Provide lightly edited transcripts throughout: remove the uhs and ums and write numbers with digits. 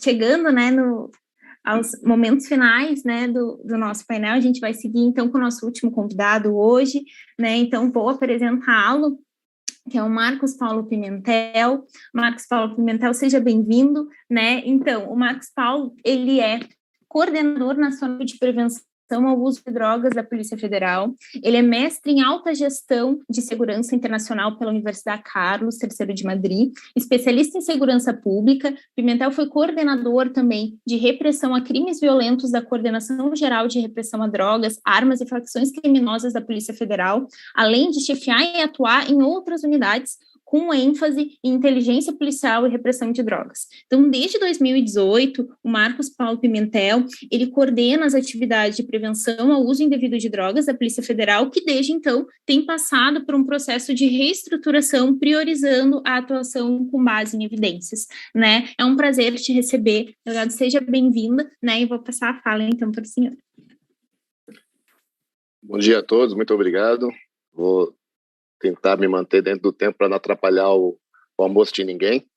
chegando, né, aos momentos finais, né, do nosso painel. A gente vai seguir, então, com o nosso último convidado hoje, né, então vou apresentá-lo, que é o Marcos Paulo Pimentel. Marcos Paulo Pimentel, seja bem-vindo, né, então, o Marcos Paulo, ele é coordenador nacional de prevenção ao uso de drogas da Polícia Federal. Ele é mestre em alta gestão de segurança internacional pela Universidade Carlos III de Madrid, especialista em segurança pública. Pimentel foi coordenador também de repressão a crimes violentos da Coordenação Geral de Repressão a Drogas, Armas e Facções Criminosas da Polícia Federal, além de chefiar e atuar em outras unidades com ênfase em inteligência policial e repressão de drogas. Então, desde 2018, o Marcos Paulo Pimentel, ele coordena as atividades de prevenção ao uso indevido de drogas da Polícia Federal, que desde então tem passado por um processo de reestruturação, priorizando a atuação com base em evidências, né? É um prazer te receber, delegado, seja bem-vinda, né? E vou passar a fala, então, para o senhor. Bom dia a todos, muito obrigado. Vou tentar me manter dentro do tempo para não atrapalhar o almoço de ninguém.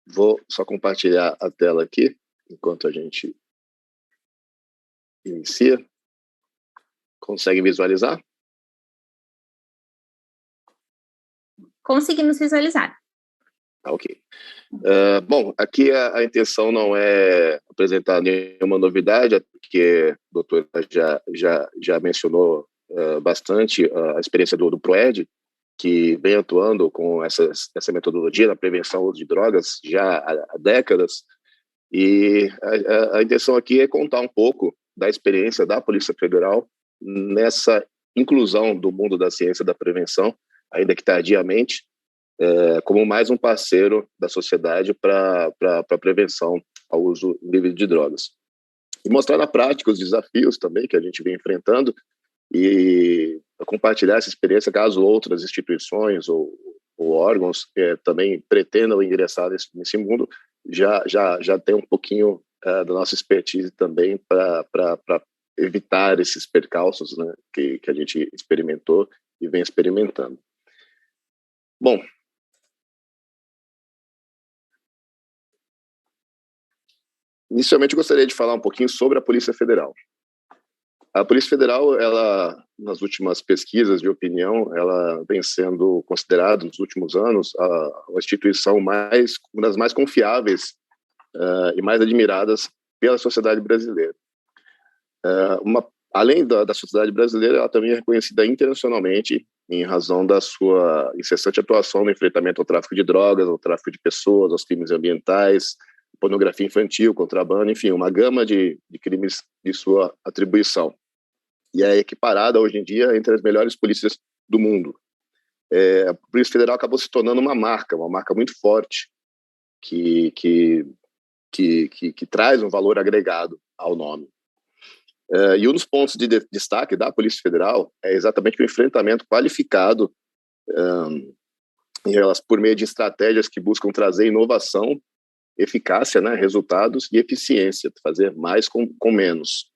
Vou só compartilhar a tela aqui, enquanto a gente inicia. Consegue visualizar? Conseguimos visualizar. Ok. Bom, aqui a intenção não é apresentar nenhuma novidade, porque a doutora já mencionou bastante a experiência do PROERD, que vem atuando com essa metodologia na prevenção ao uso de drogas já há décadas, e a intenção aqui é contar um pouco da experiência da Polícia Federal nessa inclusão do mundo da ciência da prevenção, ainda que tardiamente, como mais um parceiro da sociedade para a prevenção ao uso indevido de drogas. E mostrar na prática os desafios também que a gente vem enfrentando, e compartilhar essa experiência caso outras instituições ou órgãos também pretendam ingressar nesse mundo, já tem um pouquinho da nossa expertise também para evitar esses percalços, né, que a gente experimentou e vem experimentando. Bom, inicialmente eu gostaria de falar um pouquinho sobre a Polícia Federal. A Polícia Federal, ela, nas últimas pesquisas de opinião, ela vem sendo considerada, nos últimos anos, a instituição uma das mais confiáveis e mais admiradas pela sociedade brasileira. Além da sociedade brasileira, ela também é reconhecida internacionalmente em razão da sua incessante atuação no enfrentamento ao tráfico de drogas, ao tráfico de pessoas, aos crimes ambientais, pornografia infantil, contrabando, enfim, uma gama de crimes de sua atribuição. E é equiparada hoje em dia entre as melhores polícias do mundo. A Polícia Federal acabou se tornando uma marca muito forte, que traz um valor agregado ao nome. E um dos pontos de destaque da Polícia Federal é exatamente o enfrentamento qualificado por meio de estratégias que buscam trazer inovação, eficácia, né, resultados e eficiência, fazer mais com menos.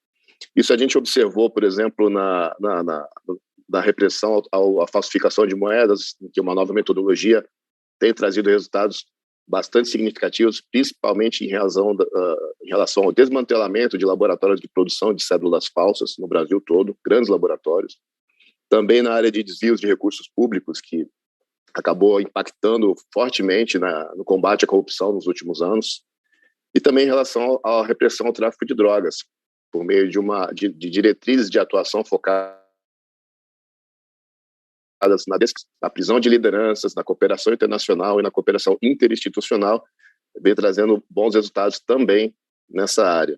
Isso a gente observou, por exemplo, na repressão à falsificação de moedas, em que uma nova metodologia tem trazido resultados bastante significativos, principalmente em relação ao desmantelamento de laboratórios de produção de cédulas falsas no Brasil todo, grandes laboratórios. Também na área de desvios de recursos públicos, que acabou impactando fortemente no combate à corrupção nos últimos anos. E também em relação à repressão ao tráfico de drogas, por meio de diretrizes de atuação focadas na prisão de lideranças, na cooperação internacional e na cooperação interinstitucional, vem trazendo bons resultados também nessa área.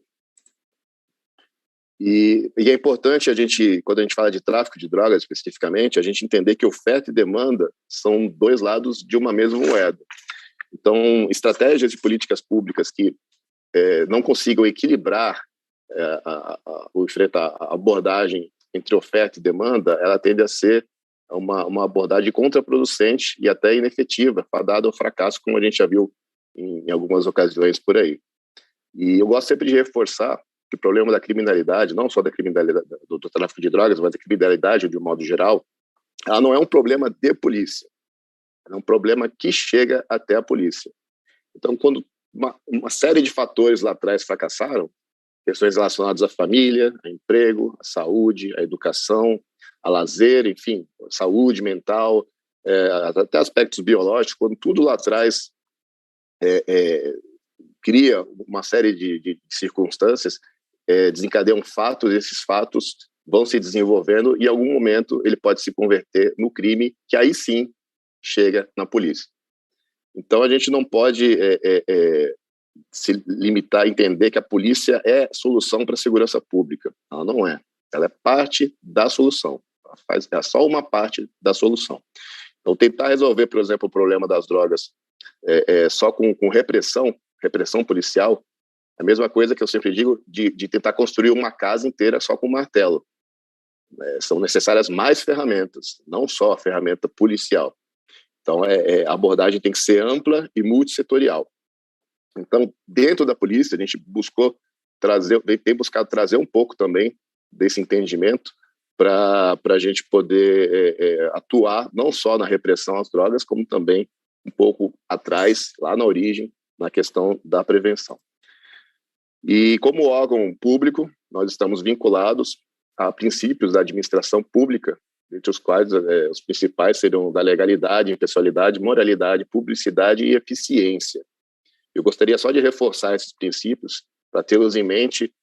E é importante quando a gente fala de tráfico de drogas especificamente, a gente entender que oferta e demanda são dois lados de uma mesma moeda. Então, estratégias e políticas públicas que não consigam equilibrar a abordagem entre oferta e demanda, ela tende a ser uma abordagem contraproducente e até inefetiva, fadada ao fracasso, como a gente já viu em algumas ocasiões por aí. E eu gosto sempre de reforçar que o problema da criminalidade, não só da criminalidade do tráfico de drogas, mas da criminalidade de um modo geral, ela não é um problema de polícia, é um problema que chega até a polícia. Então, quando uma série de fatores lá atrás fracassaram, questões relacionadas à família, a emprego, à saúde, à educação, a lazer, enfim, saúde mental, até aspectos biológicos, quando tudo lá atrás cria uma série de circunstâncias, desencadeiam fatos, e esses fatos vão se desenvolvendo e em algum momento ele pode se converter no crime, que aí sim chega na polícia. Então a gente não pode se limitar a entender que a polícia é solução para a segurança pública. Ela não é. Ela é parte da solução. É só uma parte da solução. Então tentar resolver, por exemplo, o problema das drogas só com repressão policial, é a mesma coisa que eu sempre digo de tentar construir uma casa inteira só com martelo. São necessárias mais ferramentas, não só a ferramenta policial. Então, a abordagem tem que ser ampla e multissetorial. Então, dentro da polícia, a gente tem buscado trazer um pouco também desse entendimento para a gente poder atuar não só na repressão às drogas, como também um pouco atrás, lá na origem, na questão da prevenção. E como órgão público, nós estamos vinculados a princípios da administração pública, entre os quais os principais seriam da legalidade, impessoalidade, moralidade, publicidade e eficiência. Eu gostaria só de reforçar esses princípios para tê-los em mente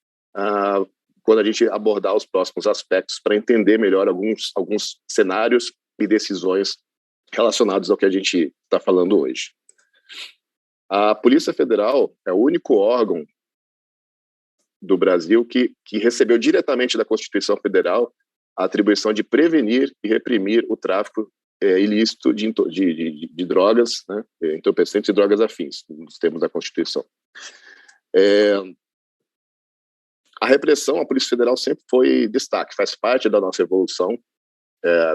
quando a gente abordar os próximos aspectos, para entender melhor alguns cenários e decisões relacionados ao que a gente está falando hoje. A Polícia Federal é o único órgão do Brasil que recebeu diretamente da Constituição Federal a atribuição de prevenir e reprimir o tráfico ilícito de drogas, né, entorpecentes e drogas afins, nos termos da Constituição. A repressão, a Polícia Federal sempre foi destaque, faz parte da nossa evolução,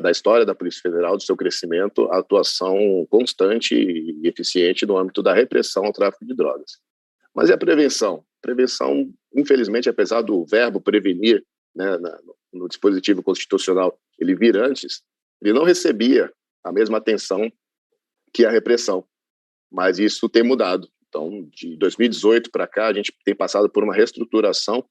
da história da Polícia Federal, do seu crescimento, a atuação constante e eficiente no âmbito da repressão ao tráfico de drogas. Mas e a prevenção? Prevenção, infelizmente, apesar do verbo prevenir, né, no dispositivo constitucional, ele vir antes, ele não recebia a mesma atenção que a repressão, mas isso tem mudado. Então, de 2018 para cá, a gente tem passado por uma reestruturação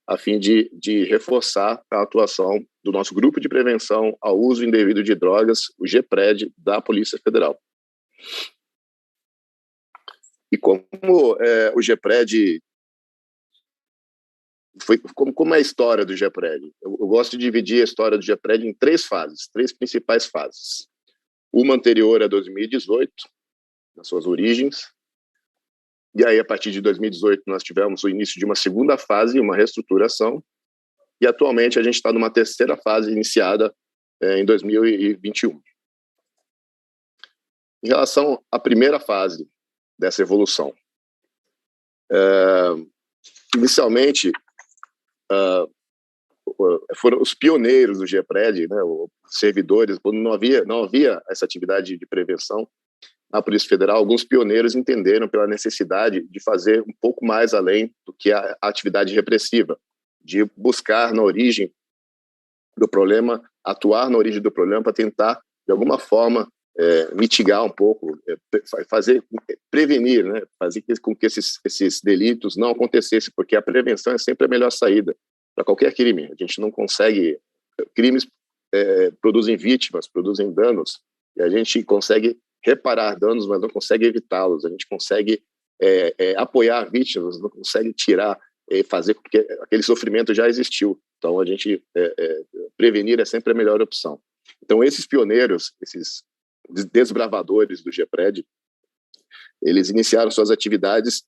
a fim de reforçar a atuação do nosso grupo de prevenção ao uso indevido de drogas, o GPRED, da Polícia Federal. E como o GPRED como é a história do GPRED? Eu gosto de dividir a história do GPRED em três principais fases. Uma anterior a 2018, nas suas origens, e aí a partir de 2018 nós tivemos o início de uma segunda fase, uma reestruturação, e atualmente a gente está numa terceira fase iniciada em 2021. Em relação à primeira fase dessa evolução, inicialmente foram os pioneiros do GPRED, né, os servidores, quando não havia essa atividade de prevenção na Polícia Federal, alguns pioneiros entenderam pela necessidade de fazer um pouco mais além do que a atividade repressiva, de buscar na origem do problema, atuar na origem do problema para tentar, de alguma forma, mitigar um pouco, prevenir, né, fazer com que esses delitos não acontecessem, porque a prevenção é sempre a melhor saída para qualquer crime. A gente não consegue... Crimes produzem vítimas, produzem danos, e a gente consegue reparar danos, mas não consegue evitá-los. A gente consegue apoiar vítimas, não consegue tirar, fazer com que aquele sofrimento já existiu. Então, a gente prevenir é sempre a melhor opção. Então, esses pioneiros, esses desbravadores do GPRED, eles iniciaram suas atividades.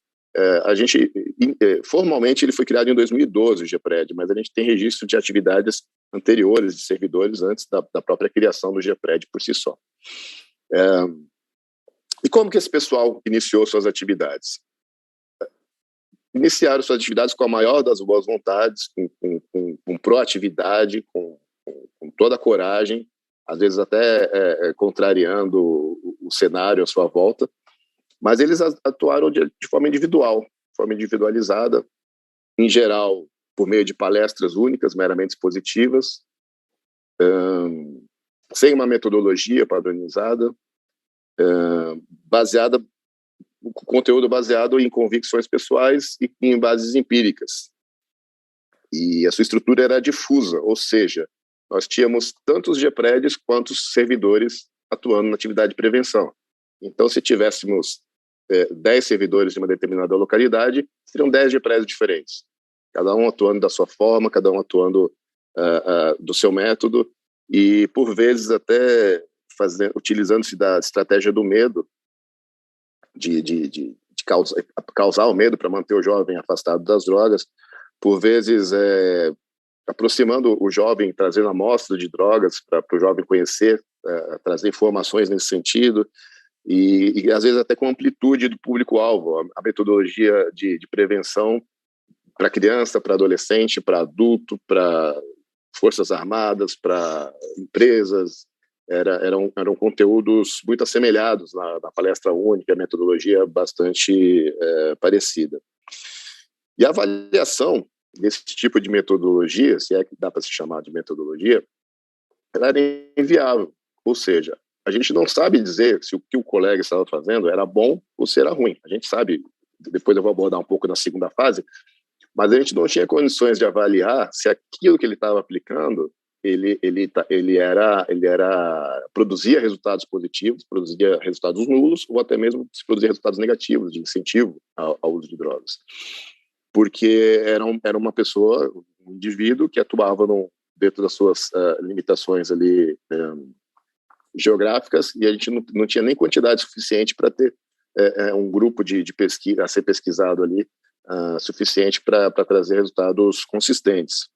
Formalmente, ele foi criado em 2012, o GPRED, mas a gente tem registro de atividades anteriores de servidores antes da própria criação do GPRED por si só. E como que esse pessoal iniciou suas atividades? Iniciaram suas atividades com a maior das boas vontades, com proatividade, com toda a coragem, às vezes até contrariando o cenário à sua volta, mas eles atuaram de forma individual, de forma individualizada, em geral por meio de palestras únicas, meramente expositivas, sem uma metodologia padronizada, baseada conteúdo baseado em convicções pessoais e em bases empíricas. E a sua estrutura era difusa, ou seja, nós tínhamos tanto os GPREDs quanto os servidores atuando na atividade de prevenção. Então, se tivéssemos 10 servidores de uma determinada localidade, seriam 10 GPREDs diferentes, cada um atuando da sua forma, cada um atuando do seu método, e por vezes até utilizando-se da estratégia do medo, de causar o medo para manter o jovem afastado das drogas, por vezes aproximando o jovem, trazendo amostra de drogas para o jovem conhecer, trazer informações nesse sentido, e às vezes até com amplitude do público-alvo, a metodologia de prevenção para criança, para adolescente, para adulto, para forças armadas, para empresas, eram conteúdos muito assemelhados na palestra única, a metodologia bastante parecida. E a avaliação desse tipo de metodologia, se é que dá para se chamar de metodologia, ela era inviável. Ou seja, a gente não sabe dizer se o que o colega estava fazendo era bom ou se era ruim. A gente sabe, depois eu vou abordar um pouco na segunda fase, mas a gente não tinha condições de avaliar se aquilo que ele estava aplicando produzia resultados positivos, produzia resultados nulos, ou até mesmo se produzia resultados negativos, de incentivo ao uso de drogas. Porque era uma pessoa, um indivíduo que atuava dentro das suas limitações ali geográficas, e a gente não tinha nem quantidade suficiente para ter um grupo de pesquisa a ser pesquisado ali, suficiente para trazer resultados consistentes.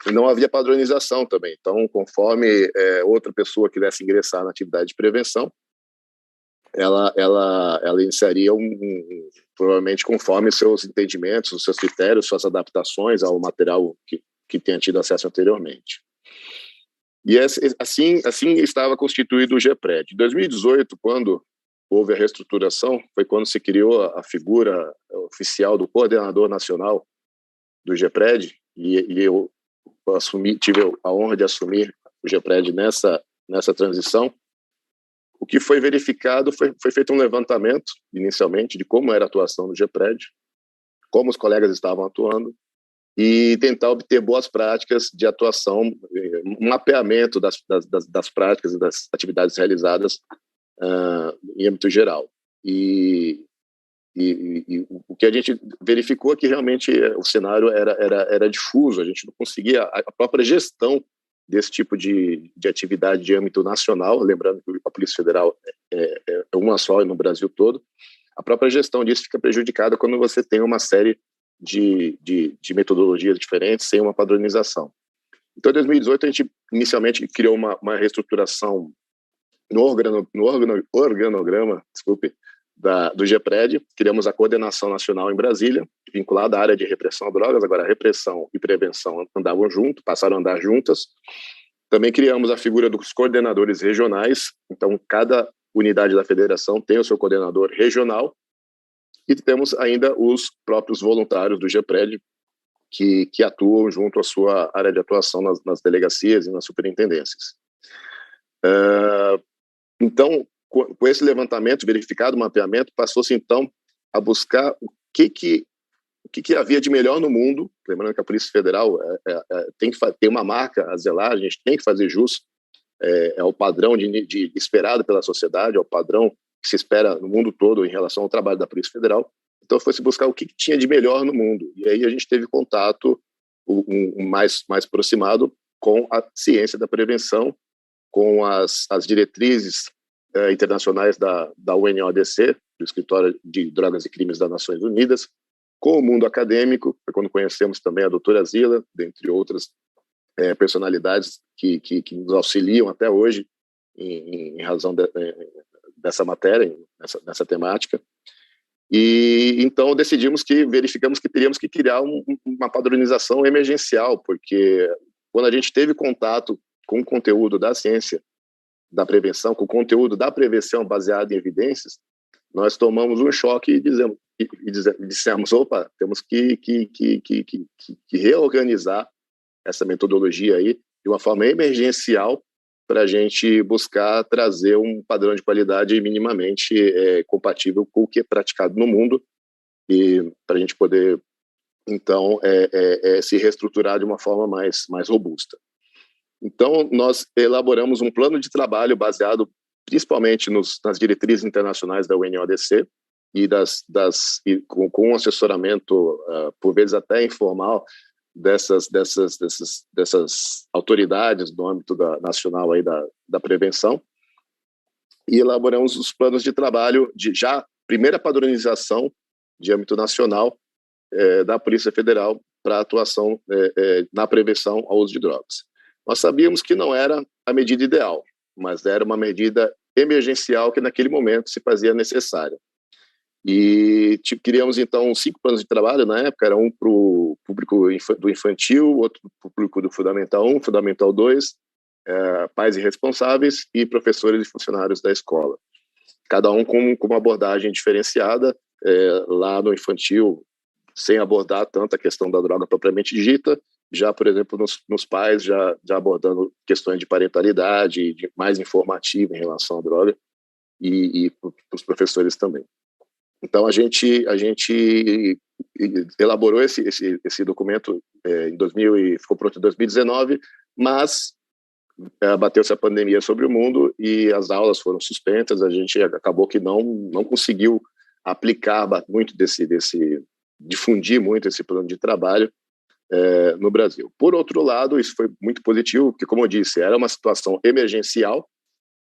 E não havia padronização também. Então, conforme outra pessoa quisesse ingressar na atividade de prevenção, ela iniciaria provavelmente conforme seus entendimentos, os seus critérios, suas adaptações ao material que tenha tido acesso anteriormente. E assim estava constituído o GPRED. Em 2018, quando houve a reestruturação, foi quando se criou a figura oficial do coordenador nacional do GPRED, e eu tive a honra de assumir o GPRED nessa transição. O que foi verificado foi feito um levantamento, inicialmente, de como era a atuação do GPRED, como os colegas estavam atuando, e tentar obter boas práticas de atuação, um mapeamento das práticas e das atividades realizadas em âmbito geral. E o que a gente verificou é que realmente o cenário era difuso, a gente não conseguia, a própria gestão desse tipo de atividade de âmbito nacional, lembrando que a Polícia Federal é uma só no Brasil todo, a própria gestão disso fica prejudicada quando você tem uma série de metodologias diferentes sem uma padronização. Então, em 2018, a gente inicialmente criou uma reestruturação no organograma, do GPRED, criamos a Coordenação Nacional em Brasília, vinculada à área de repressão a drogas, agora a repressão e prevenção andavam juntos, passaram a andar juntas. Também criamos a figura dos coordenadores regionais, então cada unidade da federação tem o seu coordenador regional, e temos ainda os próprios voluntários do GPRED, que atuam junto à sua área de atuação nas delegacias e nas superintendências. Então, com esse levantamento, verificado o mapeamento, passou-se então a buscar o que havia de melhor no mundo, lembrando que a Polícia Federal tem uma marca a zelar, a gente tem que fazer jus, é o padrão esperado pela sociedade, é o padrão que se espera no mundo todo em relação ao trabalho da Polícia Federal. Então foi se buscar o que tinha de melhor no mundo, e aí a gente teve contato mais aproximado com a ciência da prevenção, com as diretrizes internacionais da UNODC, do Escritório de Drogas e Crimes das Nações Unidas, com o mundo acadêmico, quando conhecemos também a doutora Zila, dentre outras personalidades que nos auxiliam até hoje em razão dessa matéria, nessa temática. E então verificamos que teríamos que criar uma padronização emergencial, porque quando a gente teve contato com o conteúdo da ciência da prevenção, com o conteúdo da prevenção baseado em evidências, nós tomamos um choque e dissemos, opa, temos que reorganizar essa metodologia aí de uma forma emergencial para a gente buscar trazer um padrão de qualidade minimamente compatível com o que é praticado no mundo e para a gente poder, então, se reestruturar de uma forma mais robusta. Então, nós elaboramos um plano de trabalho baseado principalmente nas diretrizes internacionais da UNODC e com um assessoramento, por vezes até informal, dessas autoridades no âmbito nacional aí da prevenção, e elaboramos os planos de trabalho de já primeira padronização de âmbito nacional da Polícia Federal para atuação na prevenção ao uso de drogas. Nós sabíamos que não era a medida ideal, mas era uma medida emergencial que naquele momento se fazia necessária. E criamos, então, 5 planos de trabalho na época, era um para o público do infantil, outro para o público do Fundamental 1, Fundamental 2, pais e responsáveis e professores e funcionários da escola. Cada um com uma abordagem diferenciada, lá no infantil, sem abordar tanto a questão da droga propriamente dita, já, por exemplo, nos pais, já abordando questões de parentalidade, mais informativo em relação à droga, e para os professores também. Então, a gente elaborou esse documento ficou pronto em 2019, mas bateu-se a pandemia sobre o mundo e as aulas foram suspensas, a gente acabou que não conseguiu aplicar muito difundir muito esse plano de trabalho no Brasil. Por outro lado, isso foi muito positivo, porque, como eu disse, era uma situação emergencial,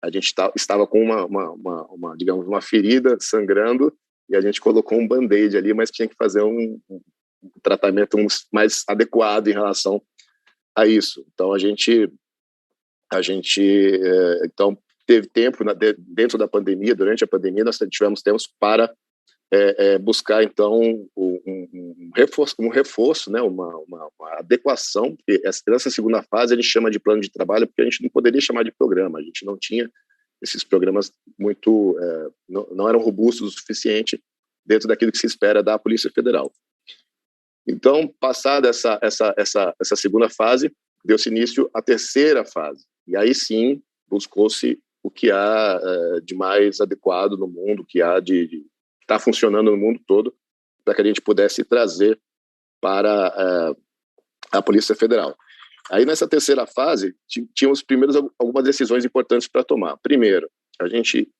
a gente estava com digamos, uma ferida sangrando, e a gente colocou um band-aid ali, mas tinha que fazer um tratamento mais adequado em relação a isso. Então, a gente então, teve tempo, dentro da pandemia, durante a pandemia, nós tivemos tempos para buscar, então, um reforço, né, uma adequação, porque essa segunda fase ele chama de plano de trabalho, porque a gente não poderia chamar de programa, a gente não tinha esses programas muito, não eram robustos o suficiente dentro daquilo que se espera da Polícia Federal. Então, passada essa segunda fase, deu-se início à terceira fase, e aí sim buscou-se o que há de mais adequado no mundo, o que há de está funcionando no mundo todo, para que a gente pudesse trazer para a Polícia Federal. Aí, nessa terceira fase, tínhamos algumas decisões importantes para tomar. Primeiro, a gente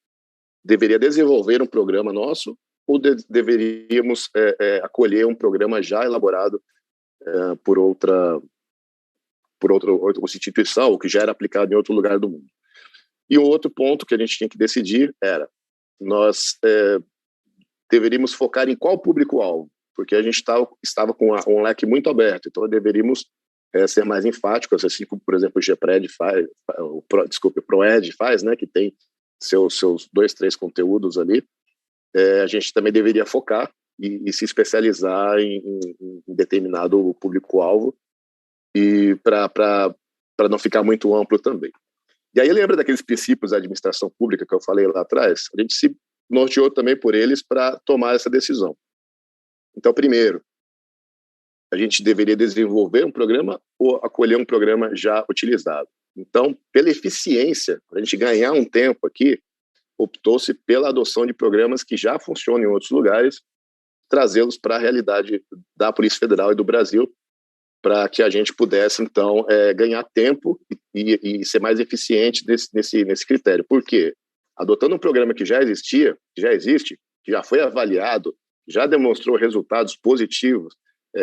deveria desenvolver um programa nosso ou deveríamos acolher um programa já elaborado por outra instituição, ou que já era aplicado em outro lugar do mundo. E um outro ponto que a gente tinha que decidir era, nós deveríamos focar em qual público-alvo, porque a gente estava com um leque muito aberto, então deveríamos ser mais enfáticos, assim como, por exemplo, o GPRED faz, o PROED faz, né, que tem seus 2, 3 conteúdos ali. A gente também deveria focar e se especializar em determinado público-alvo, e para não ficar muito amplo também. E aí lembra daqueles princípios da administração pública que eu falei lá atrás? A gente se norteou também por eles para tomar essa decisão. Então, primeiro, a gente deveria desenvolver um programa ou acolher um programa já utilizado. Então, pela eficiência, para a gente ganhar um tempo aqui, optou-se pela adoção de programas que já funcionam em outros lugares, trazê-los para a realidade da Polícia Federal e do Brasil, para que a gente pudesse, então, ganhar tempo e ser mais eficiente nesse critério. Por quê? Adotando um programa que já existe, que já foi avaliado, já demonstrou resultados positivos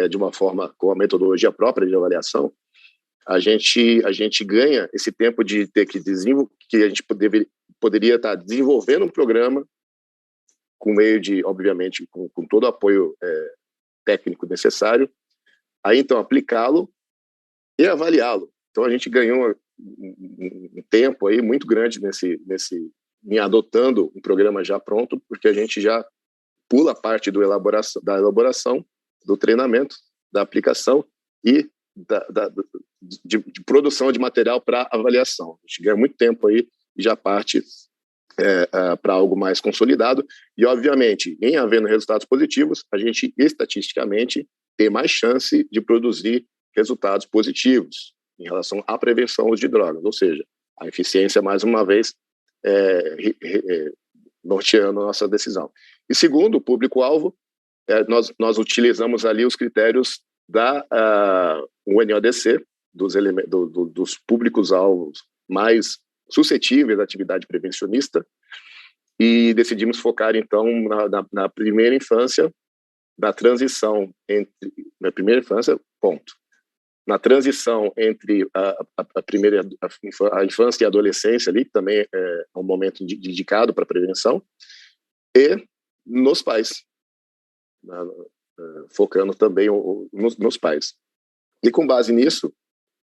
de uma forma com a metodologia própria de avaliação, a gente ganha esse tempo de ter que a gente poderia estar desenvolvendo um programa com meio de, obviamente, com todo o apoio técnico necessário, aí então aplicá-lo e avaliá-lo. Então a gente ganhou um tempo aí muito grande em adotando um programa já pronto, porque a gente já pula a parte da elaboração, do treinamento, da aplicação e de produção de material para avaliação. A gente ganha muito tempo aí e já parte para algo mais consolidado. E, obviamente, em havendo resultados positivos, a gente, estatisticamente, tem mais chance de produzir resultados positivos em relação à prevenção de drogas. Ou seja, A eficiência, mais uma vez, norteando a nossa decisão. E segundo, o público-alvo, nós utilizamos ali os critérios da UNODC, dos públicos-alvos mais suscetíveis à atividade prevencionista, e decidimos focar, então, na primeira infância, na transição entre... Na primeira infância, ponto. Na transição entre a infância e a adolescência, ali, que também é um momento dedicado para a prevenção, e nos pais, focando também nos pais. E com base nisso,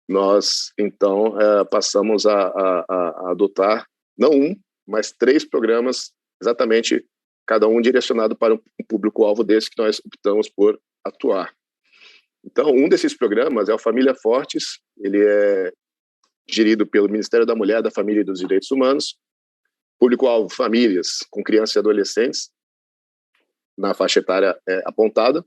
nós, então, passamos a adotar, não um, mas 3 programas, exatamente, cada um direcionado para um público-alvo desse que nós optamos por atuar. Então, um desses programas é o Família Fortes, ele é gerido pelo Ministério da Mulher, da Família e dos Direitos Humanos, público-alvo famílias com crianças e adolescentes, na faixa etária apontada,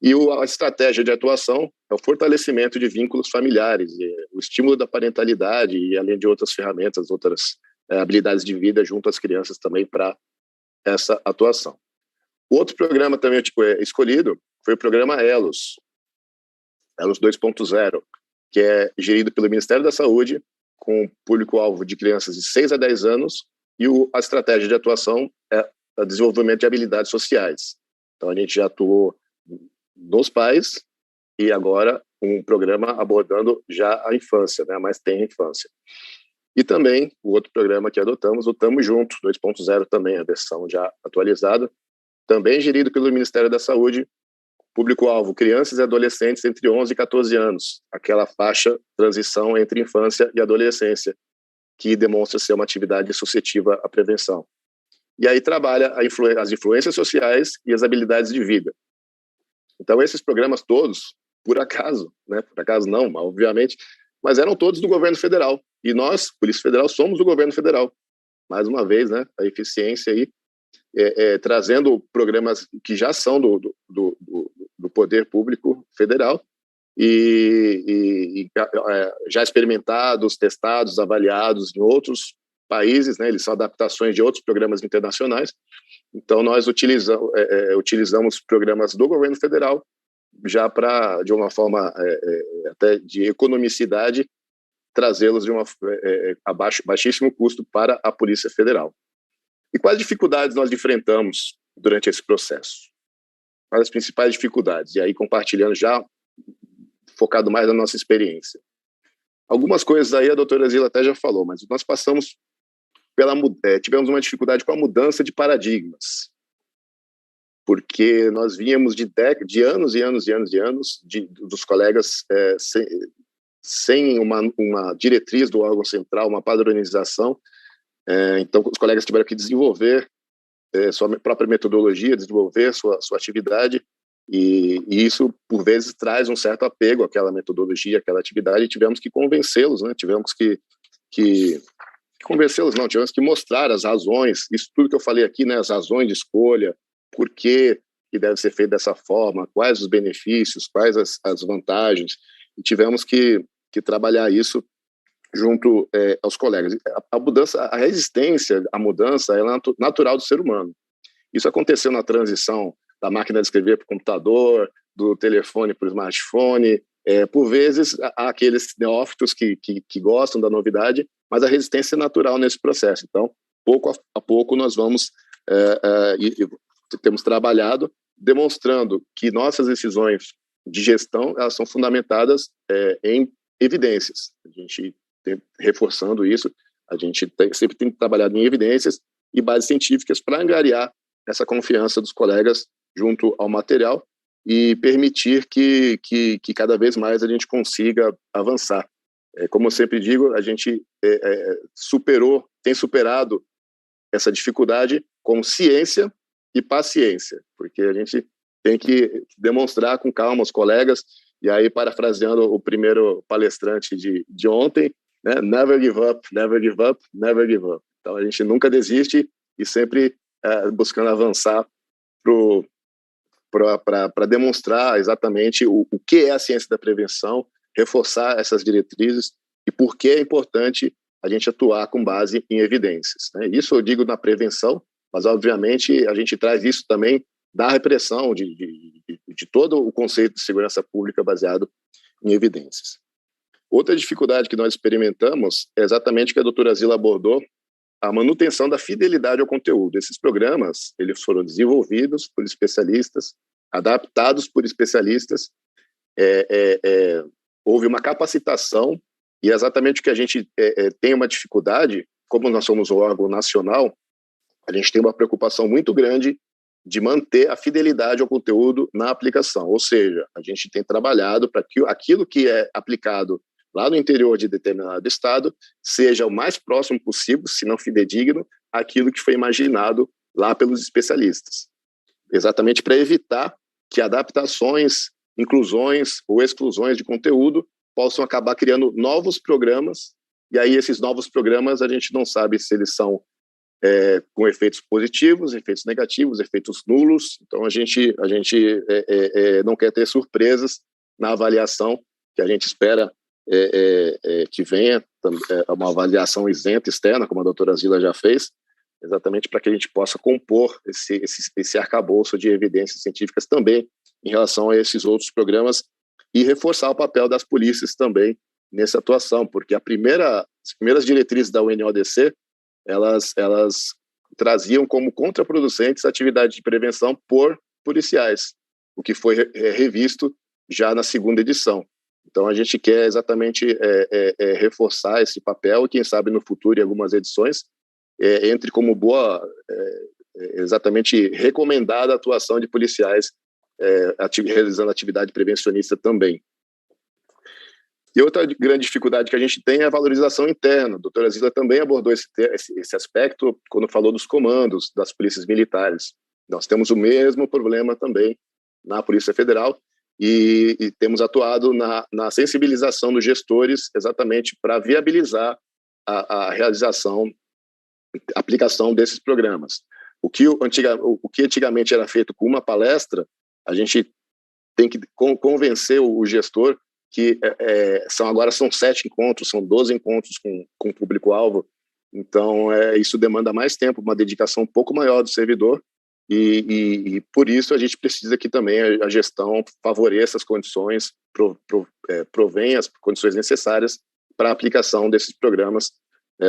e a estratégia de atuação é o fortalecimento de vínculos familiares, o estímulo da parentalidade e além de outras ferramentas, outras habilidades de vida junto às crianças também para essa atuação. O outro programa também escolhido foi o programa Elos 2.0, que é gerido pelo Ministério da Saúde, com público-alvo de crianças de 6 a 10 anos, e a estratégia de atuação é o desenvolvimento de habilidades sociais. Então, a gente já atuou nos pais, e agora um programa abordando já a infância, né, a mais tenra infância. E também o outro programa que adotamos, o Tamo Junto, 2.0 também, a versão já atualizada, também gerido pelo Ministério da Saúde, público-alvo, crianças e adolescentes entre 11 e 14 anos, aquela faixa transição entre infância e adolescência, que demonstra ser uma atividade suscetível à prevenção. E aí trabalha as influências sociais e as habilidades de vida. Então, esses programas todos, por acaso não, obviamente, mas eram todos do governo federal. E nós, Polícia Federal, somos do governo federal. Mais uma vez, né, a eficiência aí, trazendo programas que já são do poder público federal e já experimentados, testados, avaliados em outros países, né, eles são adaptações de outros programas internacionais. Então, nós utilizamos programas do governo federal já para, de uma forma até de economicidade, trazê-los de baixíssimo custo para a Polícia Federal. E quais dificuldades nós enfrentamos durante esse processo? Quais as principais dificuldades? E aí, compartilhando já, focado mais na nossa experiência. Algumas coisas aí a doutora Zila até já falou, mas nós passamos tivemos uma dificuldade com a mudança de paradigmas, porque nós vínhamos de anos e anos e anos e anos dos colegas sem uma diretriz do órgão central, uma padronização. Então, os colegas tiveram que desenvolver sua própria metodologia, desenvolver sua atividade, e isso, por vezes, traz um certo apego àquela metodologia, àquela atividade, e tivemos que convencê-los, né? Tivemos que convencê-los, não, tivemos que mostrar as razões, isso tudo que eu falei aqui, né, as razões de escolha, por que deve ser feito dessa forma, quais os benefícios, quais as vantagens, e tivemos que trabalhar isso junto aos colegas. A mudança, a resistência à mudança é natural do ser humano. Isso aconteceu na transição da máquina de escrever para o computador, do telefone para o smartphone. Por vezes, há aqueles neófitos que gostam da novidade, mas a resistência é natural nesse processo. Então, pouco a pouco, nós vamos temos trabalhado demonstrando que nossas decisões de gestão elas são fundamentadas em evidências. A gente reforçando isso, a gente sempre tem trabalhado em evidências e bases científicas para angariar essa confiança dos colegas junto ao material e permitir que cada vez mais a gente consiga avançar. Como eu sempre digo, a gente tem superado essa dificuldade com ciência e paciência, porque a gente tem que demonstrar com calma aos colegas, e aí, parafraseando o primeiro palestrante de ontem, né, never give up, never give up, never give up. Então, a gente nunca desiste e sempre buscando avançar para demonstrar exatamente o que é a ciência da prevenção, reforçar essas diretrizes e por que é importante a gente atuar com base em evidências, né? Isso eu digo na prevenção, mas, obviamente, a gente traz isso também da repressão de todo o conceito de segurança pública baseado em evidências. Outra dificuldade que nós experimentamos é exatamente o que a doutora Zila abordou, a manutenção da fidelidade ao conteúdo. Esses programas, eles foram desenvolvidos por especialistas, adaptados por especialistas, houve uma capacitação, e é exatamente o que a gente tem uma dificuldade, como nós somos um órgão nacional, a gente tem uma preocupação muito grande de manter a fidelidade ao conteúdo na aplicação, ou seja, a gente tem trabalhado para que aquilo que é aplicado lá no interior de determinado estado seja o mais próximo possível, se não fidedigno, àquilo que foi imaginado lá pelos especialistas, exatamente para evitar que adaptações, inclusões ou exclusões de conteúdo possam acabar criando novos programas, e aí esses novos programas a gente não sabe se eles são com efeitos positivos, efeitos negativos, efeitos nulos. Então a gente não quer ter surpresas na avaliação, que a gente espera que venha uma avaliação isenta, externa, como a doutora Zila já fez, exatamente para que a gente possa compor esse arcabouço de evidências científicas também em relação a esses outros programas e reforçar o papel das polícias também nessa atuação, porque as primeiras diretrizes da UNODC, elas traziam como contraproducentes a atividade de prevenção por policiais, o que foi revisto já na segunda edição. Então, a gente quer exatamente reforçar esse papel e, quem sabe, no futuro, em algumas edições, entre como boa, exatamente recomendada a atuação de policiais realizando atividade prevencionista também. E outra grande dificuldade que a gente tem é a valorização interna. A doutora Zila também abordou esse aspecto quando falou dos comandos das polícias militares. Nós temos o mesmo problema também na Polícia Federal e temos atuado na sensibilização dos gestores exatamente para viabilizar a realização, a aplicação desses programas. O que antigamente era feito com uma palestra, a gente tem que convencer o gestor que agora são 7 encontros, são 12 encontros com o público-alvo, então isso demanda mais tempo, uma dedicação um pouco maior do servidor, e por isso a gente precisa que também a gestão favoreça as condições, provenha as condições necessárias para a aplicação desses programas,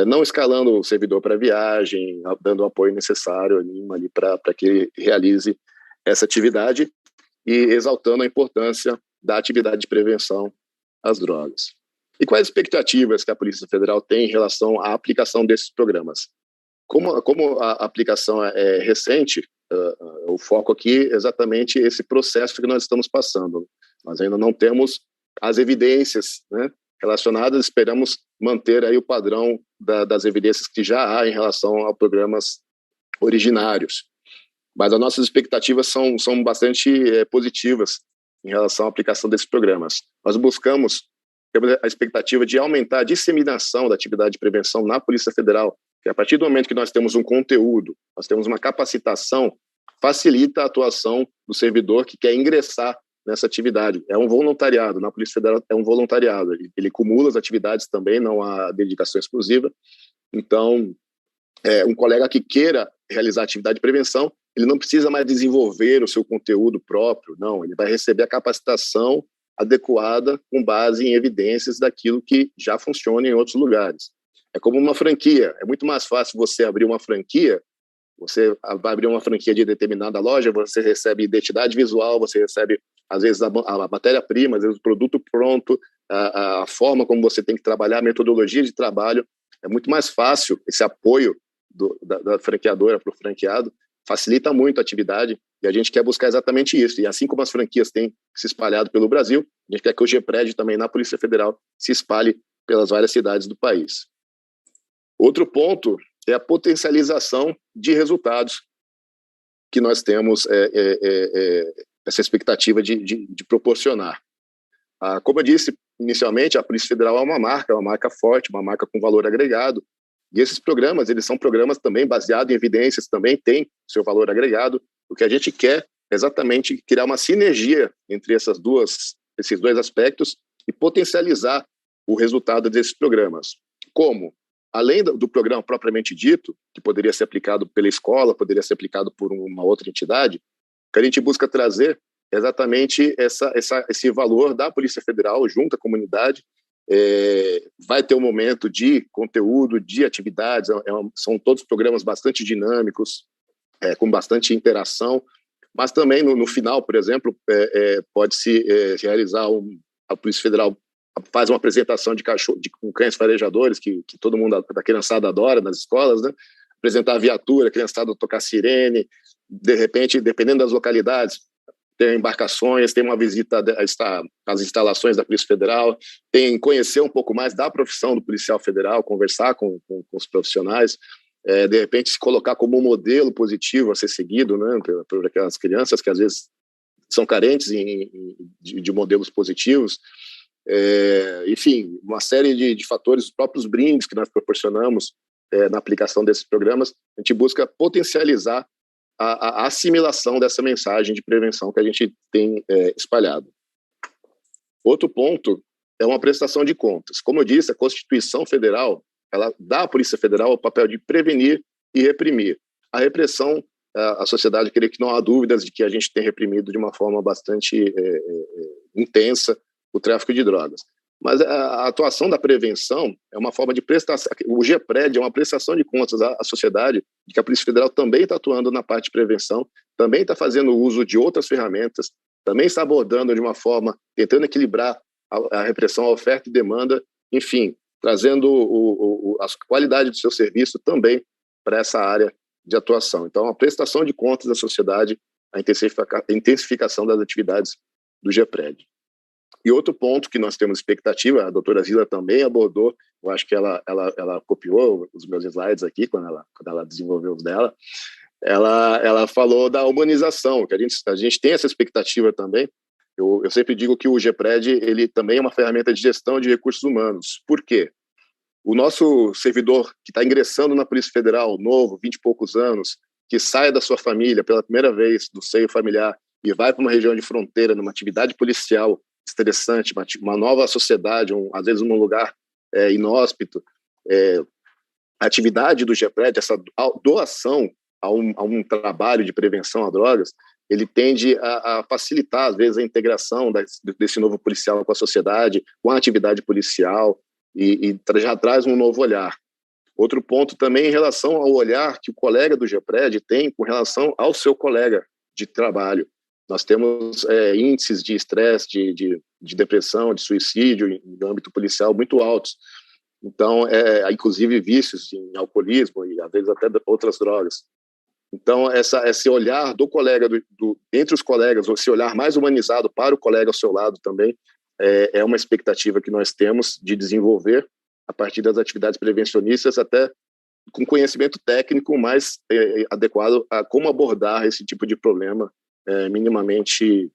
não escalando o servidor para viagem, dando o apoio necessário ali para que ele realize essa atividade e exaltando a importância da atividade de prevenção às drogas. E quais expectativas que a Polícia Federal tem em relação à aplicação desses programas? Como a aplicação é recente, o foco aqui é exatamente esse processo que nós estamos passando. Nós ainda não temos as evidências, né, relacionadas, esperamos manter aí o padrão das evidências que já há em relação a programas originários. Mas as nossas expectativas são bastante positivas em relação à aplicação desses programas. Nós temos a expectativa de aumentar a disseminação da atividade de prevenção na Polícia Federal, que a partir do momento que nós temos um conteúdo, nós temos uma capacitação, facilita a atuação do servidor que quer ingressar nessa atividade. É um voluntariado, na Polícia Federal é um voluntariado, ele cumula as atividades também, não há dedicação exclusiva. Então, um colega que queira realizar atividade de prevenção, ele não precisa mais desenvolver o seu conteúdo próprio, não, ele vai receber a capacitação adequada com base em evidências daquilo que já funciona em outros lugares. É como uma franquia, é muito mais fácil você abrir uma franquia, você vai abrir uma franquia de determinada loja, você recebe identidade visual, você recebe, às vezes, a matéria-prima, às vezes o produto pronto, a forma como você tem que trabalhar, a metodologia de trabalho. É muito mais fácil esse apoio da franqueadora para o franqueado, facilita muito a atividade, e a gente quer buscar exatamente isso. E assim como as franquias têm se espalhado pelo Brasil, a gente quer que o GPRED também na Polícia Federal se espalhe pelas várias cidades do país. Outro ponto é a potencialização de resultados que nós temos essa expectativa de proporcionar. Como eu disse inicialmente, a Polícia Federal é uma marca forte, uma marca com valor agregado, e esses programas, eles são programas também baseados em evidências, também têm seu valor agregado. O que a gente quer é exatamente criar uma sinergia entre esses dois aspectos e potencializar o resultado desses programas. Como? além do programa propriamente dito, que poderia ser aplicado pela escola, poderia ser aplicado por uma outra entidade, que a gente busca trazer exatamente esse valor da Polícia Federal junto à comunidade. Vai ter um momento de conteúdo, de atividades, são todos programas bastante dinâmicos, com bastante interação, mas também no final, por exemplo, pode-se realizar a Polícia Federal faz uma apresentação com cães farejadores, que todo mundo, da criançada adora nas escolas, né? Apresentar a viatura, a criançada tocar sirene, de repente, dependendo das localidades, tem embarcações, tem uma visita às instalações da Polícia Federal, tem conhecer um pouco mais da profissão do policial federal, conversar com os profissionais, de repente se colocar como um modelo positivo a ser seguido, né, por aquelas crianças que às vezes são carentes de modelos positivos. Enfim, uma série de fatores, os próprios brindes que nós proporcionamos na aplicação desses programas, a gente busca potencializar a assimilação dessa mensagem de prevenção que a gente tem espalhado. Outro ponto é uma prestação de contas. Como eu disse, a Constituição Federal, ela dá à Polícia Federal o papel de prevenir e reprimir. A repressão, a sociedade creio que não há dúvidas de que a gente tem reprimido de uma forma bastante intensa o tráfico de drogas. Mas a atuação da prevenção é uma forma de prestação. O GEPRED é uma prestação de contas à sociedade de que a Polícia Federal também está atuando na parte de prevenção, também está fazendo uso de outras ferramentas, também está abordando de uma forma, tentando equilibrar a repressão, a oferta e demanda, enfim, trazendo a qualidade do seu serviço também para essa área de atuação. Então, a prestação de contas da sociedade, a intensificação das atividades do GEPRED. E outro ponto que nós temos expectativa, a doutora Zila também abordou, eu acho que ela copiou os meus slides aqui, quando ela desenvolveu os dela, ela falou da humanização, que a gente tem essa expectativa também. Eu sempre digo que o GEPRED, ele também é uma ferramenta de gestão de recursos humanos. Por quê? O nosso servidor que está ingressando na Polícia Federal, novo, 20 e poucos anos, que sai da sua família pela primeira vez, do seio familiar, e vai para uma região de fronteira, numa atividade policial interessante, uma nova sociedade, às vezes um lugar inóspito, a atividade do GEPRED, essa doação a um trabalho de prevenção a drogas, ele tende a facilitar, às vezes, a integração desse novo policial com a sociedade, com a atividade policial, e já traz um novo olhar. Outro ponto também em relação ao olhar que o colega do GEPRED tem com relação ao seu colega de trabalho. Nós temos índices de estresse, de depressão, de suicídio no âmbito policial muito altos. Então, inclusive vícios em alcoolismo e, às vezes, até outras drogas. Então, esse olhar do colega, entre os colegas, esse olhar mais humanizado para o colega ao seu lado também, é uma expectativa que nós temos de desenvolver a partir das atividades prevencionistas, até com conhecimento técnico mais adequado a como abordar esse tipo de problema minimamente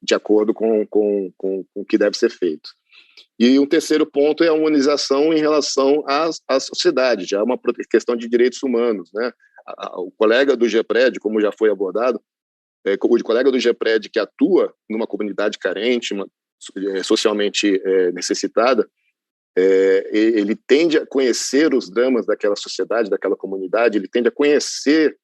de acordo com o que deve ser feito. E um terceiro ponto é a humanização em relação à sociedade, já é uma questão de direitos humanos, né? O colega do GEPRED, como já foi abordado, o colega do GEPRED que atua numa comunidade carente, socialmente necessitada, ele tende a conhecer os dramas daquela sociedade, daquela comunidade, ele tende a conhecer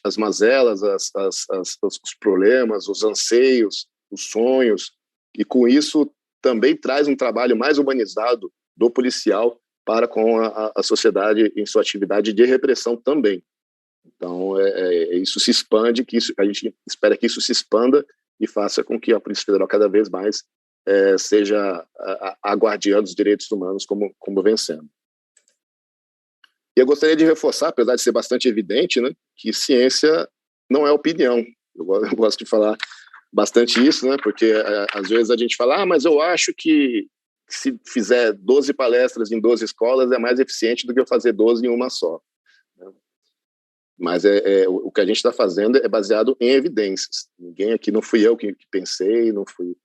as mazelas, os problemas, os anseios, os sonhos, e com isso também traz um trabalho mais humanizado do policial para com a sociedade em sua atividade de repressão também. Então, isso se expande, a gente espera que isso se expanda e faça com que a Polícia Federal cada vez mais seja a guardiã dos direitos humanos como vem sendo. E eu gostaria de reforçar, apesar de ser bastante evidente, né, que ciência não é opinião. Eu gosto de falar bastante isso, né, porque às vezes a gente fala, mas eu acho que se fizer 12 palestras em 12 escolas é mais eficiente do que eu fazer 12 em uma só. Mas o que a gente está fazendo é baseado em evidências. Ninguém aqui, não fui eu que pensei, não fui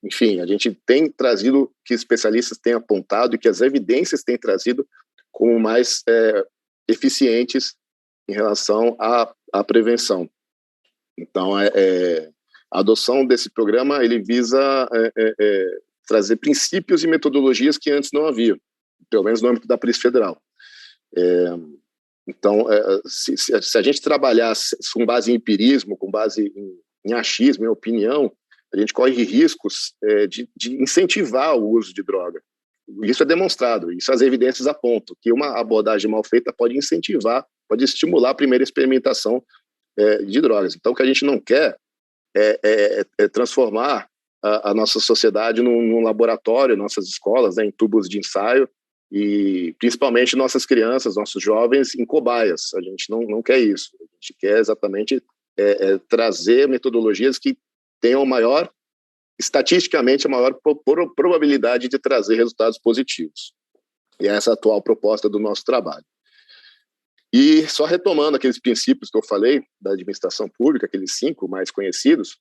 enfim, a gente tem trazido que especialistas têm apontado e que as evidências têm trazido como mais eficientes em relação à prevenção. Então, A adoção desse programa, ele visa trazer princípios e metodologias que antes não havia, pelo menos no âmbito da Polícia Federal. Então, se a gente trabalhar com base em empirismo, com base em achismo, em opinião, a gente corre riscos de incentivar o uso de droga. Isso é demonstrado, isso as evidências apontam, que uma abordagem mal feita pode incentivar, pode estimular a primeira experimentação de drogas. Então, o que a gente não quer é transformar a nossa sociedade num laboratório, nossas escolas, né, em tubos de ensaio, e principalmente nossas crianças, nossos jovens em cobaias. A gente não quer isso. A gente quer exatamente trazer metodologias que tenham estatisticamente a maior probabilidade de trazer resultados positivos. E essa é a atual proposta do nosso trabalho. E só retomando aqueles princípios que eu falei da administração pública, aqueles 5 mais conhecidos,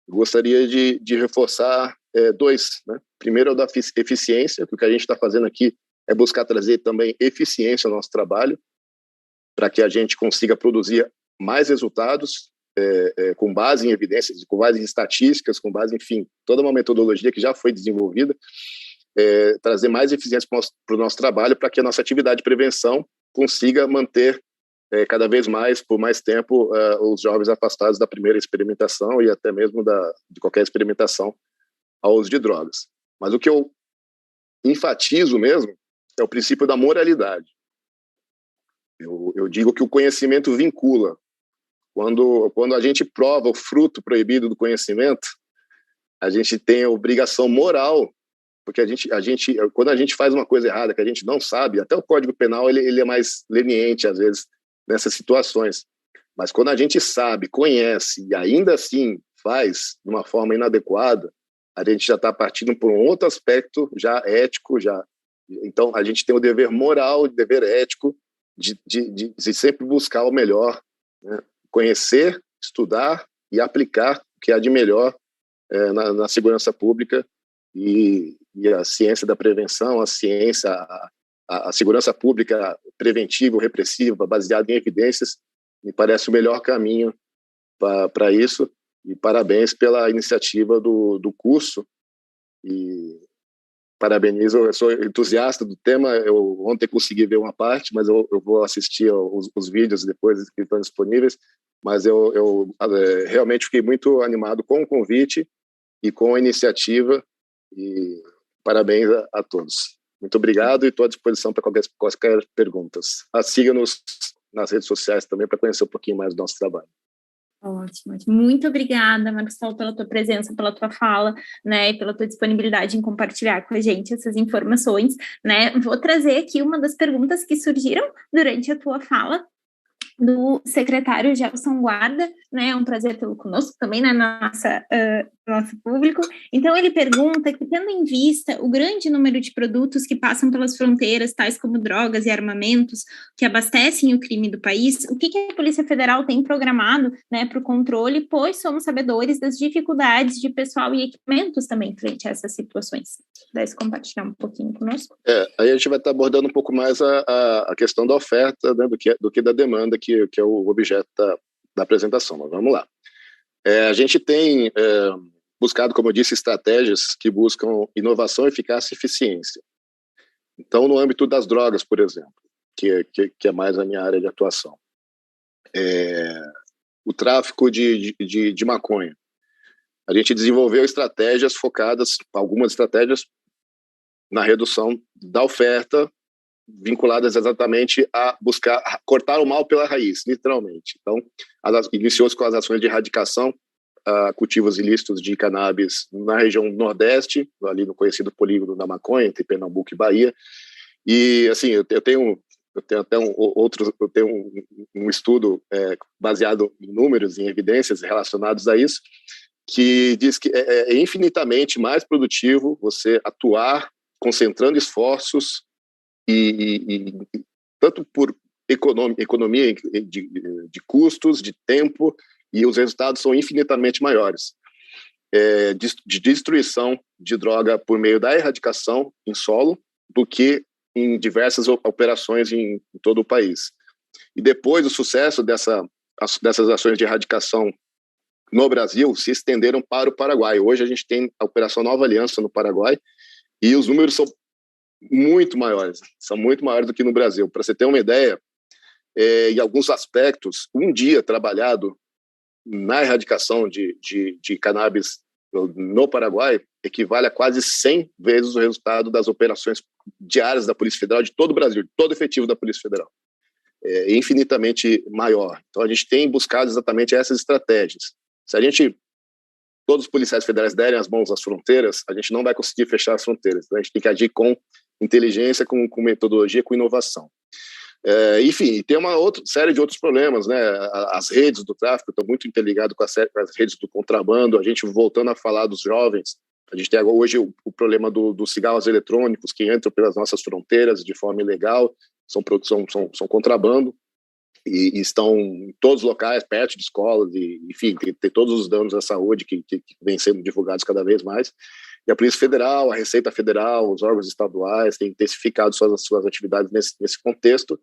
gostaria de reforçar 2. Né? Primeiro é o da eficiência, que o que a gente está fazendo aqui é buscar trazer também eficiência ao nosso trabalho, para que a gente consiga produzir mais resultados, com base em evidências, com base em estatísticas, com base, enfim, toda uma metodologia que já foi desenvolvida, trazer mais eficiência para o nosso trabalho, para que a nossa atividade de prevenção consiga manter cada vez mais, por mais tempo, os jovens afastados da primeira experimentação e até mesmo de qualquer experimentação ao uso de drogas. Mas o que eu enfatizo mesmo é o princípio da moralidade. Eu digo que o conhecimento vincula. Quando a gente prova o fruto proibido do conhecimento, a gente tem a obrigação moral, porque quando a gente faz uma coisa errada que a gente não sabe, até o Código Penal ele é mais leniente, às vezes, nessas situações. Mas quando a gente sabe, conhece e ainda assim faz de uma forma inadequada, a gente já está partindo por um outro aspecto já ético. Então, a gente tem o dever moral, o dever ético de sempre buscar o melhor, né? Conhecer, estudar e aplicar o que há de melhor na segurança pública e a ciência da prevenção, a ciência, a segurança pública preventiva, repressiva, baseada em evidências, me parece o melhor caminho para isso. E parabéns pela iniciativa do curso. E parabenizo, eu sou entusiasta do tema. Eu ontem consegui ver uma parte, mas eu vou assistir os vídeos depois que estão disponíveis. Mas eu realmente fiquei muito animado com o convite e com a iniciativa. E parabéns a todos. Muito obrigado e estou à disposição para quaisquer perguntas. Siga-nos nas redes sociais também para conhecer um pouquinho mais do nosso trabalho. Ótimo. Muito obrigada, Marcos Paulo, pela tua presença, pela tua fala, né, e pela tua disponibilidade em compartilhar com a gente essas informações, né. Vou trazer aqui uma das perguntas que surgiram durante a tua fala, do secretário Gelson Guarda, né, é um prazer tê-lo conosco também, né, nosso público. Então, ele pergunta que, tendo em vista o grande número de produtos que passam pelas fronteiras, tais como drogas e armamentos, que abastecem o crime do país, o que a Polícia Federal tem programado, né, para o controle, pois somos sabedores das dificuldades de pessoal e equipamentos também frente a essas situações. Pudesse compartilhar um pouquinho conosco? Aí a gente vai estar abordando um pouco mais a questão da oferta, né, do que da demanda, que é o objeto da apresentação. Mas vamos lá. A gente tem buscado, como eu disse, estratégias que buscam inovação, eficácia e eficiência. Então, no âmbito das drogas, por exemplo, que é mais a minha área de atuação, o tráfico de maconha. A gente desenvolveu estratégias focadas, algumas estratégias, na redução da oferta, vinculadas exatamente a buscar cortar o mal pela raiz, literalmente. Então, iniciou-se com as ações de erradicação a cultivos ilícitos de cannabis na região nordeste, ali no conhecido polígono da maconha, entre Pernambuco e Bahia. E, assim, eu tenho até um estudo baseado em números, em evidências relacionados a isso, que diz que é infinitamente mais produtivo você atuar concentrando esforços e tanto por economia de custos, de tempo, e os resultados são infinitamente maiores. De destruição de droga por meio da erradicação em solo do que em diversas operações em todo o país. E depois do sucesso dessas ações de erradicação no Brasil se estenderam para o Paraguai. Hoje a gente tem a Operação Nova Aliança no Paraguai e os números são muito maiores do que no Brasil. Para você ter uma ideia, em alguns aspectos, um dia trabalhado na erradicação de cannabis no Paraguai equivale a quase 100 vezes o resultado das operações diárias da Polícia Federal de todo o Brasil, de todo o efetivo da Polícia Federal. É infinitamente maior. Então a gente tem buscado exatamente essas estratégias. Se todos os policiais federais derem as mãos às fronteiras, a gente não vai conseguir fechar as fronteiras. Então a gente tem que agir com inteligência, com metodologia, com inovação. Enfim, tem uma série de outros problemas, né? As redes do tráfico estão muito interligadas com as redes do contrabando. A gente, voltando a falar dos jovens, a gente tem hoje o problema dos cigarros eletrônicos que entram pelas nossas fronteiras de forma ilegal, são contrabando e estão em todos os locais, perto de escolas, e, enfim, tem todos os danos à saúde que vêm sendo divulgados cada vez mais. E a Polícia Federal, a Receita Federal, os órgãos estaduais têm intensificado suas atividades nesse contexto,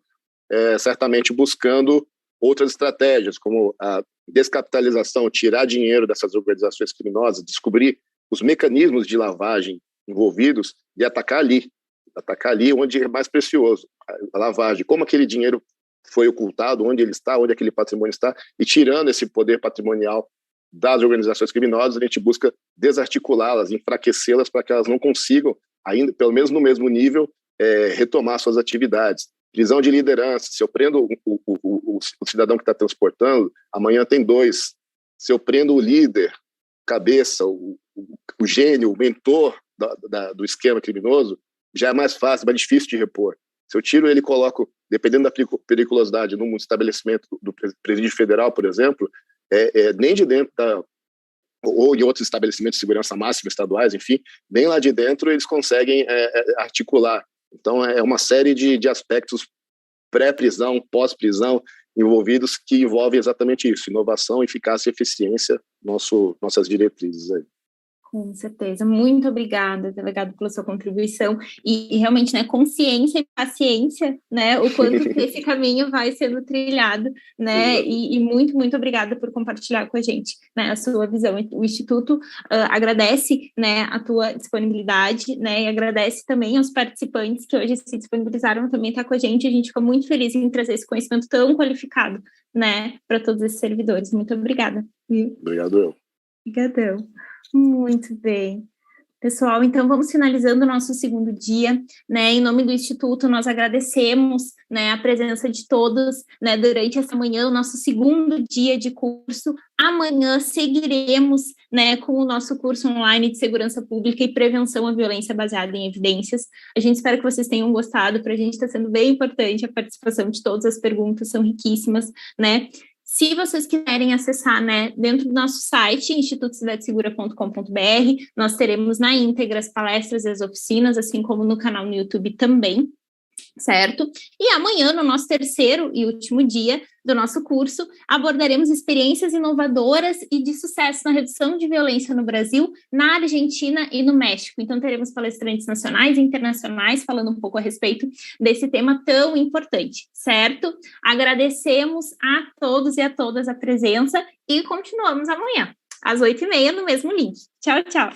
certamente buscando outras estratégias, como a descapitalização, tirar dinheiro dessas organizações criminosas, descobrir os mecanismos de lavagem envolvidos e atacar ali onde é mais precioso, a lavagem, como aquele dinheiro foi ocultado, onde ele está, onde aquele patrimônio está, e tirando esse poder patrimonial das organizações criminosas, a gente busca desarticulá-las, enfraquecê-las para que elas não consigam, ainda, pelo menos no mesmo nível, retomar suas atividades. Prisão de liderança, se eu prendo o cidadão que está transportando, amanhã tem 2. Se eu prendo o líder, cabeça, o gênio, o mentor do esquema criminoso, já é mais fácil, mais difícil de repor. Se eu tiro ele e coloco, dependendo da periculosidade, num estabelecimento do presídio federal, por exemplo, nem de dentro ou em outros estabelecimentos de segurança máxima estaduais, enfim, nem lá de dentro eles conseguem articular. Então, é uma série de aspectos pré-prisão, pós-prisão, envolvidos que envolvem exatamente isso, inovação, eficácia e eficiência, nossas diretrizes aí. Com certeza. Muito obrigada, delegado, pela sua contribuição. E realmente, né, consciência e paciência, né, o quanto que esse caminho vai sendo trilhado, né, e muito, muito obrigada por compartilhar com a gente, né, a sua visão. O Instituto agradece, né, a tua disponibilidade, né, e agradece também aos participantes que hoje se disponibilizaram também estar com a gente. A gente fica muito feliz em trazer esse conhecimento tão qualificado, né, para todos esses servidores. Muito obrigada. Obrigado. Obrigadão. Muito bem. Pessoal, então vamos finalizando o nosso segundo dia, né, em nome do Instituto nós agradecemos, né, a presença de todos, né, durante essa manhã, o nosso segundo dia de curso. Amanhã seguiremos, né, com o nosso curso online de Segurança Pública e Prevenção à Violência Baseada em Evidências. A gente espera que vocês tenham gostado, para a gente está sendo bem importante a participação de todas as perguntas, são riquíssimas, né. Se vocês quiserem acessar, né, dentro do nosso site, institutocidadesegura.com.br, nós teremos na íntegra as palestras e as oficinas, assim como no canal no YouTube também, certo? E amanhã, no nosso terceiro e último dia do nosso curso, abordaremos experiências inovadoras e de sucesso na redução de violência no Brasil, na Argentina e no México. Então, teremos palestrantes nacionais e internacionais falando um pouco a respeito desse tema tão importante, certo? Agradecemos a todos e a todas a presença e continuamos amanhã, às 8h30, no mesmo link. Tchau, tchau!